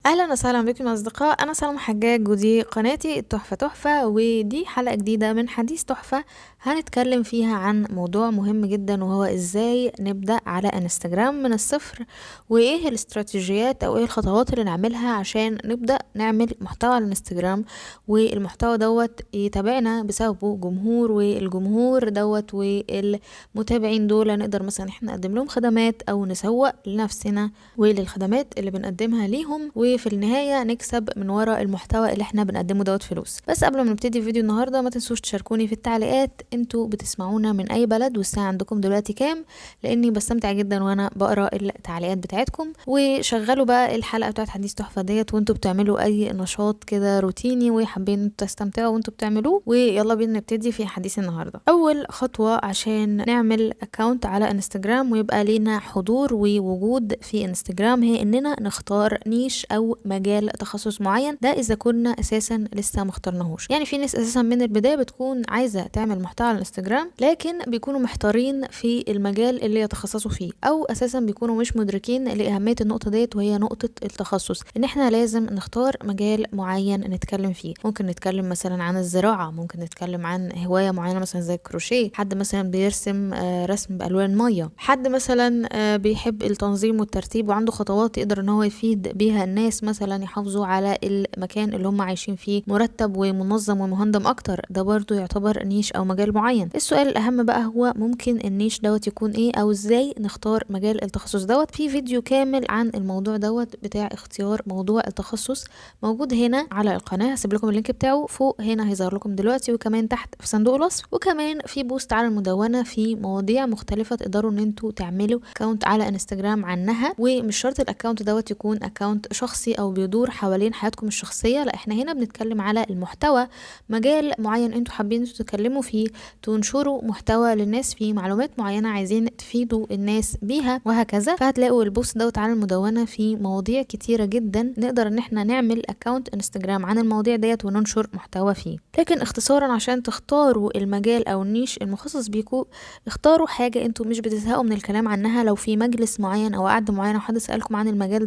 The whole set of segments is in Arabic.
اهلا وسهلا بكم يا اصدقاء، انا سلمى حجاج ودي قناتي التحفه تحفه، ودي حلقه جديده من حديث تحفه. هنتكلم فيها عن موضوع مهم جدا، وهو ازاي نبدا على انستجرام من الصفر، وايه الاستراتيجيات او ايه الخطوات اللي نعملها عشان نبدا نعمل محتوى على الانستجرام، والمحتوى دوت يتابعنا بسببه جمهور، والجمهور دوت والمتابعين دول نقدر مثلا احنا نقدم لهم خدمات او نسوق لنفسنا وللخدمات اللي بنقدمها ليهم، وفي النهاية نكسب من وراء المحتوى اللي احنا بنقدمه دوت فلوس. بس قبل ما نبتدي فيديو النهاردة ما تنسوش تشاركوني في التعليقات انتوا بتسمعونا من اي بلد والساعة عندكم دلوقتي كام، لاني بستمتع جدا وانا بقرا التعليقات بتاعتكم. وشغلوا بقى الحلقة بتاعت حديث تحفة ديت وانتوا بتعملوا اي نشاط كده روتيني وحابين تستمتعوا وانتوا بتعملوه. ويلا بينا نبتدي في حديث النهاردة. اول خطوة عشان نعمل اكونت على انستجرام ويبقى لينا حضور ووجود في انستجرام هي اننا نختار نيش او مجال تخصص معين، ده اذا كنا اساسا لسه مختارناهوش. يعني في ناس اساسا من البدايه بتكون عايزه تعمل محتوى على الانستجرام لكن بيكونوا محتارين في المجال اللي يتخصصوا فيه، او اساسا بيكونوا مش مدركين لاهميه النقطه ديت، وهي نقطه التخصص، ان احنا لازم نختار مجال معين نتكلم فيه. ممكن نتكلم مثلا عن الزراعه، ممكن نتكلم عن هوايه معينه مثلا زي الكروشيه، حد مثلا بيرسم رسم بالوان ميه، حد مثلا بيحب التنظيم والترتيب وعنده خطوات يقدر ان هو يفيد بيها الناس مثلا يحافظوا على المكان اللي هم عايشين فيه مرتب ومنظم ومهندم اكتر، ده برضو يعتبر نيش او مجال معين. السؤال الاهم بقى هو ممكن النيش دوت يكون ايه، او ازاي نختار مجال التخصص دوت. في فيديو كامل عن الموضوع دوت بتاع اختيار موضوع التخصص موجود هنا على القناة، هسيب لكم اللينك بتاعه فوق هنا هيظهر لكم دلوقتي، وكمان تحت في صندوق الوصف، وكمان في بوست على المدونة في مواضيع مختلفة تقدروا ان انتوا تعملوا اكونت على انستجرام عنها. ومش شرط الاكونت دوت يكون اكونت شخصي او بيدور حوالين حياتكم الشخصيه، لا احنا هنا بنتكلم على المحتوى، مجال معين انتوا حابين انتوا تتكلموا فيه، تنشروا محتوى للناس فيه، معلومات معينه عايزين تفيدوا الناس بيها وهكذا. فهتلاقوا البوست دوت على المدونه في مواضيع كتيره جدا نقدر ان احنا نعمل اكونت انستجرام عن المواضيع ديت وننشر محتوى فيه. لكن اختصارا عشان تختاروا المجال او النيش المخصص بيكم، اختاروا حاجه انتوا مش بتزهقوا من الكلام عنها. لو في مجلس معين او قعده معينه وحد سالكم عن المجال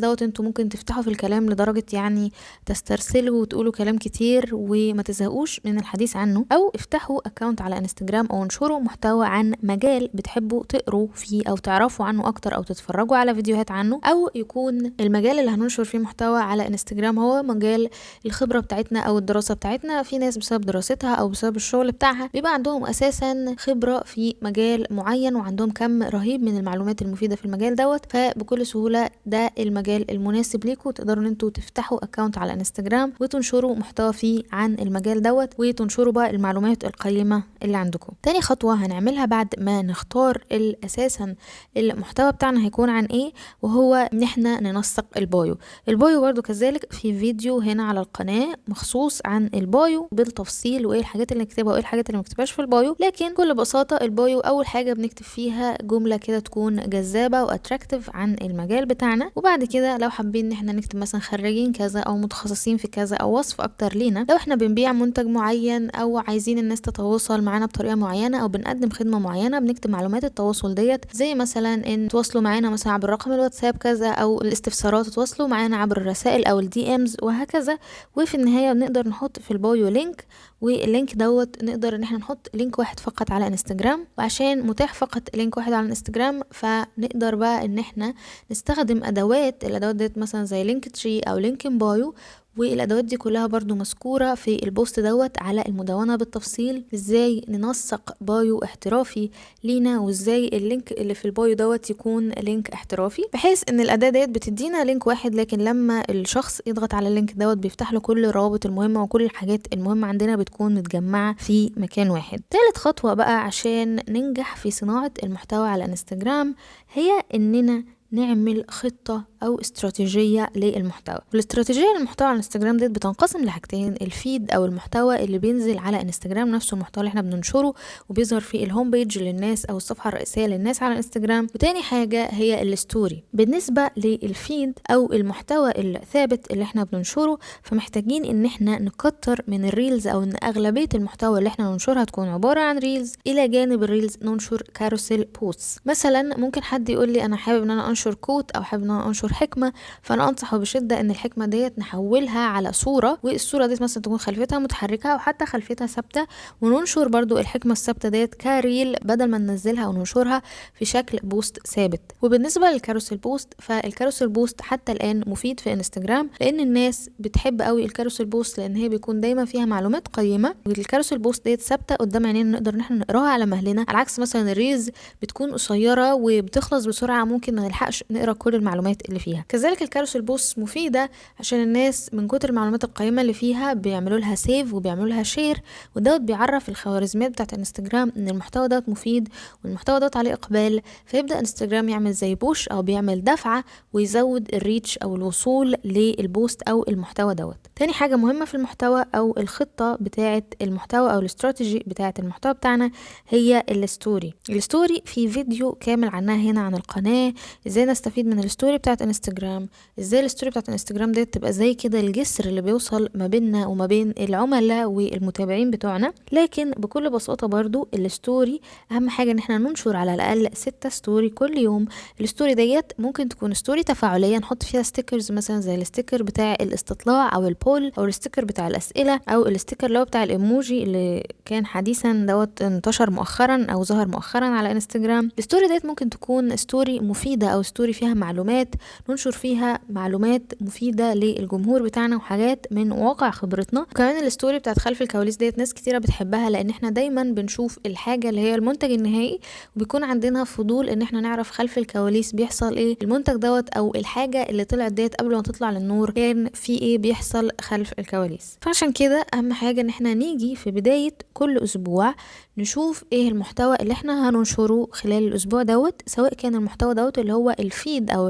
دوت انتوا ممكن تفتحوا في الكلام لدرجة يعني تسترسلوا وتقولوا كلام كتير وما تزهقوش من الحديث عنه. او افتحوا اكونت على انستجرام او انشروا محتوى عن مجال بتحبوا تقروا فيه او تعرفوا عنه اكتر او تتفرجوا على فيديوهات عنه، او يكون المجال اللي هننشر فيه محتوى على انستجرام هو مجال الخبرة بتاعتنا او الدراسة بتاعتنا. في ناس بسبب دراستها او بسبب الشغل بتاعها بيبقى عندهم اساسا خبرة في مجال معين وعندهم كم رهيب من المعلومات المفيدة في المجال دوت، فبكل سهولة ده المجال المناسب ليكم. تقدروا ان انتوا تفتحوا اكونت على انستجرام وتنشروا محتوى فيه عن المجال دوت، وتنشروا بقى المعلومات القيمة اللي عندكم. تاني خطوة هنعملها بعد ما نختار اساسا المحتوى بتاعنا هيكون عن ايه، وهو ان احنا ننسق البايو برضو كذلك في فيديو هنا على القناة مخصوص عن البايو بالتفصيل، وايه الحاجات اللي نكتبها وايه الحاجات اللي مكتبهاش في البايو. لكن بكل بساطة البايو اول حاجة بنكتب فيها جملة كده تكون جذابة واتراكتيف عن المجال بتاعنا، وبعد كده لو حابين ان احنا نكتب مثلا خريجين كذا او متخصصين في كذا او وصف اكتر لينا، لو احنا بنبيع منتج معين او عايزين الناس تتواصل معانا بطريقه معينه او بنقدم خدمه معينه بنكتب معلومات التواصل ديت، زي مثلا ان تواصلوا معانا مثلا عبر رقم الواتساب كذا، او الاستفسارات تواصلوا معانا عبر الرسائل او الدي امز وهكذا. وفي النهايه بنقدر نحط في البايو لينك، واللينك دوت نقدر ان احنا نحط لينك واحد فقط على انستجرام، وعشان متاح فقط لينك واحد على انستجرام فنقدر بقى ان احنا نستخدم الادوات ديت مثلا زي لينك تري او لينكن بايو. والادوات دي كلها برضو مذكوره في البوست دوت على المدونه بالتفصيل، ازاي ننسق بايو احترافي لينا، وازاي اللينك اللي في البايو دوت يكون لينك احترافي، بحيث ان الاداه ديت بتدينا لينك واحد، لكن لما الشخص يضغط على اللينك دوت بيفتح له كل الروابط المهمه وكل الحاجات المهمه عندنا بتكون متجمعه في مكان واحد. ثالث خطوه بقى عشان ننجح في صناعه المحتوى على انستجرام هي اننا نعمل خطة أو استراتيجية للمحتوى. والاستراتيجية للمحتوى على الانستجرام ديت بتنقسم لحاجتين: الفيد أو المحتوى اللي بينزل على انستجرام نفسه، المحتوى اللي احنا بننشره وبيظهر في الهوم بيج للناس أو الصفحة الرئيسية للناس على انستجرام. وتاني حاجة هي الستوري. بالنسبة للفيد أو المحتوى الثابت اللي احنا بننشره، فمحتاجين ان احنا نكتر من الريلز، أو ان أغلبية المحتوى اللي احنا ننشرها تكون عبارة عن ريلز، إلى جانب الريلز ننشر كاروسيل بوست. مثلا ممكن حد يقول لي أنا حابب ان انا انشر كوت او حابب ان انا انشر حكمة، فانا انصحه بشدة ان الحكمة ديت نحولها على صورة، والصورة ديت مثلا تكون خلفيتها متحركة او حتى خلفيتها ثابتة، وننشر برضو الحكمة الثابتة ديت كريل بدل ما ننزلها او ننشرها في شكل بوست ثابت. وبالنسبة للكاروسل بوست، فالكاروسل بوست حتى الان مفيد في انستجرام، لان الناس بتحب قوي الكاروسل بوست لان هي بيكون دايما فيها معلومات قيمة، والكاروسل بوست ديت ثابتة قدام عينينا نقدر ان احنا نقراها على مهلنا، على عكس مثلا الريلز بتكون قصيرة وبتخلص بسرعة، ممكن ما نلحقش نقرا كل المعلومات اللي فيها. كذلك الكاروسل بوست مفيدة عشان الناس من كتر المعلومات القيمة اللي فيها بيعملوا لها سيف وبيعملوا لها شير، ودوت بيعرف الخوارزميات بتاعت انستجرام ان المحتوى دوت مفيد والمحتوى دوت عليه اقبال، فيبدأ انستجرام يعمل زي بوش او بيعمل دفعة ويزود الريتش او الوصول للبوست او المحتوى دوت. تاني حاجة مهمة في المحتوى او الخطة بتاعت المحتوى او الاستراتيجي بتاعت المحتوى بتاعنا هي الستوري. الستوري في فيديو كامل عنها هنا عن القناة، ازاي نستفيد من الستوري بتاعت انستجرام، ازاي الستوري بتاعت انستجرام دي تبقى زي كده الجسر اللي بيوصل ما بيننا وما بين العملاء والمتابعين بتوعنا. لكن بكل بساطة برضو الستوري اهم حاجة ان احنا ننشر على الاقل 6 ستوري كل يوم. الستوري ديت ممكن تكون ستوري تفاعلية نحط فيها ستيكرز مثلا زي الستيكر بتاع الاستطلاع او البول او الستيكر بتاع الاسئلة او الستيكر اللي هو بتاع الايموجي اللي كان حديثا دوت انتشر مؤخرا او ظهر مؤخرا على انستجرام. الستوري ديت ممكن تكون ستوري مفيدة او ستوري فيها معلومات، ننشر فيها معلومات مفيدة للجمهور بتاعنا وحاجات من واقع خبرتنا. وكمان الستوري بتاعت خلف الكواليس ديت ناس كتيرة بتحبها لان احنا دايما بنشوف الحاجة اللي هي المنتج النهائي، وبيكون عندنا فضول ان احنا نعرف خلف الكواليس بيحصل ايه المنتج دوت او الحاجة اللي طلعت ديت قبل ما تطلع للنور كان في ايه بيحصل خلف الكواليس. فعشان كده اهم حاجة ان احنا نيجي في بداية كل اسبوع نشوف ايه المحتوى اللي احنا هننشره خلال الاسبوع دوت، سواء كان المحتوى دوت اللي هو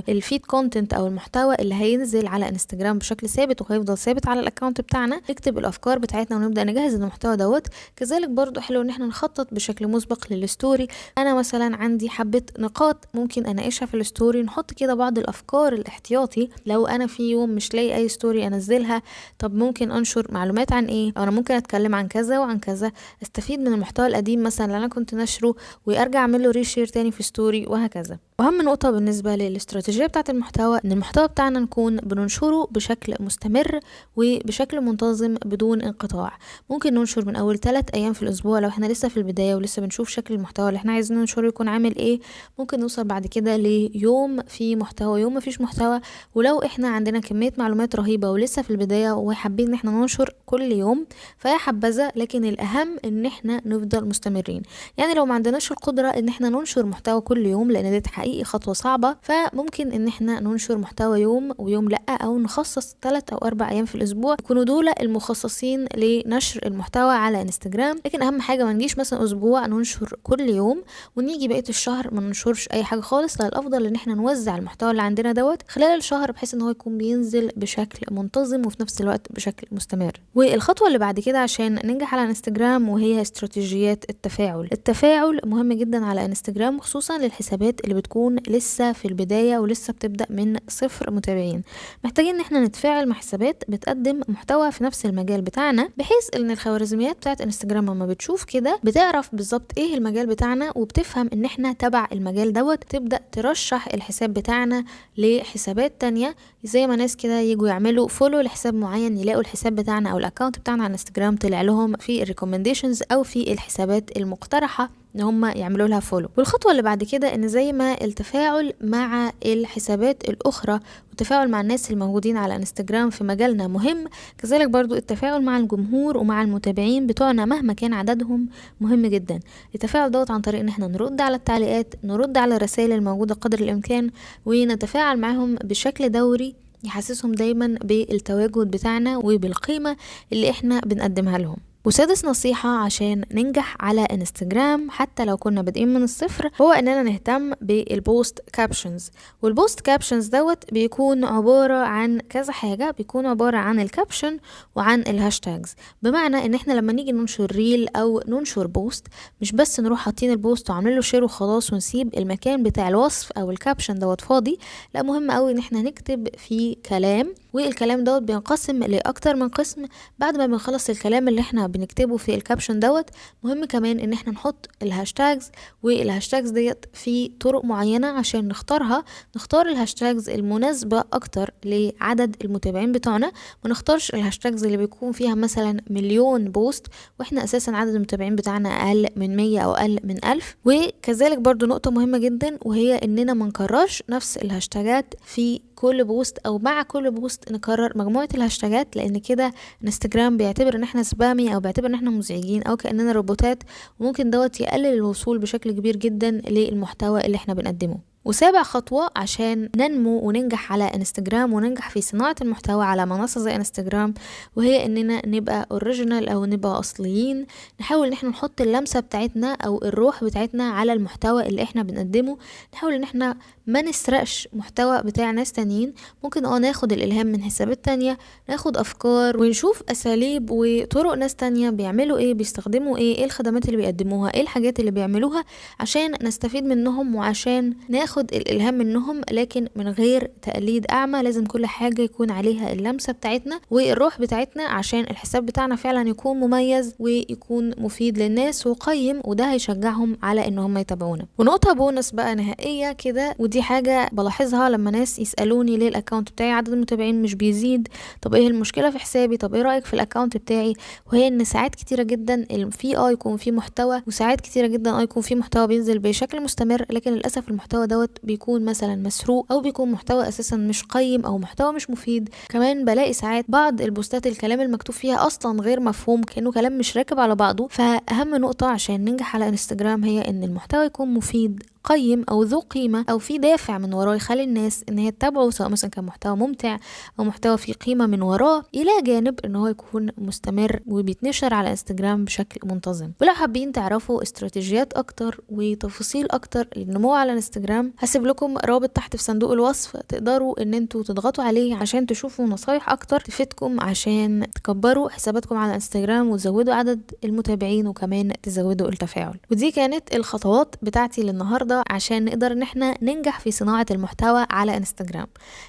الفيد كونتنت او المحتوى اللي هينزل على انستجرام بشكل ثابت وهيفضل ثابت على الاكونت بتاعنا، نكتب الافكار بتاعتنا ونبدا نجهز المحتوى دوت. كذلك برضو حلو ان احنا نخطط بشكل مسبق للستوري. انا مثلا عندي حبة نقاط ممكن اناقشها في الستوري، نحط كده بعض الافكار الاحتياطي لو انا في يوم مش لاقي اي ستوري انزلها، طب ممكن انشر معلومات عن ايه، او انا ممكن اتكلم عن كذا وعن كذا، استفيد من المحتوى القديم مثلا اللي انا كنت نشره وارجع اعمل له ريشير تاني في ستوري وهكذا. واهم نقطة بالنسبة للاستراتيجية بتاعت المحتوى ان المحتوى بتاعنا نكون بننشره بشكل مستمر وبشكل منتظم بدون انقطاع. ممكن ننشر من اول 3 ايام في الاسبوع لو احنا لسه في البداية ولسه بنشوف شكل المحتوى اللي احنا عايزين ننشره يكون عامل ايه. ممكن نوصل بعد كده ليوم في محتوى يوم مفيش محتوى، ولو احنا عندنا كمية معلومات رهيبة ولسه في البداية وحابين ان احنا ننشر كل يوم فيا حبذا، لكن الاهم ان احنا نفضل مستمرين. يعني لو ما عندناش القدرة ان احنا ننشر محتوى كل يوم لان دي حقيقي خطوة صعبة، فممكن ان احنا ننشر محتوى يوم ويوم لا، او نخصص 3 أو 4 ايام في الاسبوع يكونوا دول المخصصين لنشر المحتوى على انستجرام. لكن اهم حاجة ما نجيش مثلا اسبوع ننشر كل يوم ونيجي بقية الشهر ما ننشرش اي حاجة خالص. لا، الافضل ان احنا نوزع المحتوى اللي عندنا دوت خلال الشهر بحيث ان هو يكون بينزل بشكل منتظم وفي نفس الوقت بشكل مستمر. والخطوة اللي بعد كده عشان ننجح على انستجرام وهي استراتيجيات التفاعل. التفاعل مهم جدا على انستجرام خصوصا للحسابات اللي بتكون لسه في البداية ولسه بتبدأ من 0 متابعين. محتاجين ان احنا نتفاعل مع حسابات بتقدم محتوى في نفس المجال بتاعنا، بحيث ان الخوارزميات بتاعت انستجرام لما بتشوف كده بتعرف بالظبط ايه المجال بتاعنا وبتفهم ان احنا تبع المجال دوت، تبدأ ترشح الحساب بتاعنا لحسابات تانية، زي ما ناس كده يجوا يعملوا فولو لحساب معين يلاقوا الحساب بتاعنا او الاكونت بتاعنا على انستجرام طلع لهم في الريكومنديشنز او في الحسابات المقترحة ان هم يعملوا لها فولو. والخطوة اللي بعد كده ان زي ما التفاعل مع الحسابات الاخرى والتفاعل مع الناس الموجودين على انستجرام في مجالنا مهم، كذلك برضو التفاعل مع الجمهور ومع المتابعين بتوعنا مهما كان عددهم مهم جدا. التفاعل دوت عن طريق ان احنا نرد على التعليقات، نرد على الرسائل الموجودة قدر الامكان، ونتفاعل معهم بشكل دوري يحسسهم دايما بالتواجد بتاعنا وبالقيمة اللي احنا بنقدمها لهم. وسادس نصيحة عشان ننجح على انستجرام حتى لو كنا بادئين من الصفر هو اننا نهتم بالبوست كابشنز. والبوست كابشنز دوت بيكون عبارة عن كذا حاجة، بيكون عبارة عن الكابشن وعن الهاشتاجز. بمعنى ان احنا لما نيجي ننشر ريل او ننشر بوست مش بس نروح حاطين البوست وعاملين له شير وخلاص ونسيب المكان بتاع الوصف او الكابشن دوت فاضي، لا مهم قوي ان احنا نكتب فيه كلام، والكلام دوت بينقسم لاكتر من قسم. بعد ما بنخلص الكلام اللي احنا بنكتبه في الكابشن دوت. مهم كمان ان احنا نحط الهاشتاجز، والهاشتاجز ديت في طرق معينة عشان نختار الهاشتاجز المناسبة اكتر لعدد المتابعين بتوعنا. ما نختارش الهاشتاجز اللي بيكون فيها مثلا مليون بوست واحنا اساسا عدد المتابعين بتاعنا اقل من 100 او اقل من 1000. وكذلك برضو نقطة مهمة جدا، وهي اننا ما نكررش نفس الهاشتاجات في كل بوست، او مع كل بوست نكرر مجموعة الهاشتاجات، لان كده انستجرام بيعتبر ان احنا سبامي او بيعتبر ان احنا مزعجين او كأننا روبوتات، وممكن دوت يقلل الوصول بشكل كبير جدا للمحتوى اللي احنا بنقدمه. وسابع خطوة عشان ننمو وننجح على انستجرام وننجح في صناعة المحتوى على منصة زي انستجرام، وهي اننا نبقى اوريجينال او نبقى اصليين. نحاول ان احنا نحط اللمسة بتاعتنا او الروح بتاعتنا على المحتوى اللي احنا بنقدمه. نحاول ان احنا ما نسرقش محتوى بتاع ناس تانيين. ممكن ناخد الالهام من حسابات تانية، ناخد افكار ونشوف اساليب وطرق ناس تانية بيعملوا ايه، بيستخدموا ايه الخدمات اللي بيقدموها، ايه الحاجات اللي بيعملوها، عشان نستفيد منهم وعشان ناخد الالهام منهم، لكن من غير تقليد اعمى. لازم كل حاجة يكون عليها اللمسة بتاعتنا والروح بتاعتنا عشان الحساب بتاعنا فعلا يكون مميز ويكون مفيد للناس وقيم، وده هيشجعهم على ان هم يتابعونا. ونقطة بونص بقى نهائية كده، ودي حاجة بلاحظها لما ناس يسألوني ليه الاكونت بتاعي عدد المتابعين مش بيزيد، طب ايه المشكلة في حسابي، طب ايه رأيك في الاكونت بتاعي. وهي ان ساعات كتيرة جدا يكون في محتوى، وساعات كتيرة جدا يكون في محتوى بينزل بشكل مستمر، لكن للأسف المحتوى دوت بيكون مثلا مسروق، او بيكون محتوى اساسا مش قيم او محتوى مش مفيد. كمان بلاقي ساعات بعض البوستات الكلام المكتوب فيها اصلا غير مفهوم، كأنه كلام مش راكب على بعضه. فاهم نقطة عشان ننجح على انستجرام هي ان المحتوى يكون مفيد قيم او ذو قيمة او في دافع من وراه يخلي الناس ان هي تتابعه، سواء مثلا كان محتوى ممتع او محتوى فيه قيمة من وراه، الى جانب ان هو يكون مستمر وبيتنشر على انستجرام بشكل منتظم. ولو حابين تعرفوا استراتيجيات اكتر وتفاصيل اكتر للنمو على انستجرام، هسيب لكم رابط تحت في صندوق الوصف تقدروا ان انتوا تضغطوا عليه عشان تشوفوا نصايح اكتر تفيدكم عشان تكبروا حساباتكم على انستجرام وتزودوا عدد المتابعين وكمان تزودوا التفاعل. ودي كانت الخطوات بتاعتي للنهارده عشان نقدر ان احنا ننجح في صناعة المحتوى على انستجرام.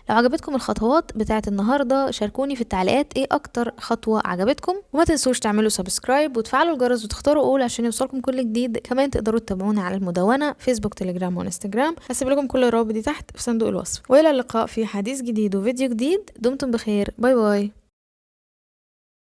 لو عجبتكم الخطوات بتاعت النهاردة شاركوني في التعليقات ايه اكتر خطوة عجبتكم، وما تنسوش تعملوا سبسكرايب وتفعلوا الجرس وتختاروا اول عشان يوصلكم كل جديد. كمان تقدروا تتابعونا على المدونة فيسبوك تليجرام وانستجرام. هسيب لكم كل الروابط دي تحت في صندوق الوصف. والى اللقاء في حديث جديد وفيديو جديد. دمتم بخير، باي باي.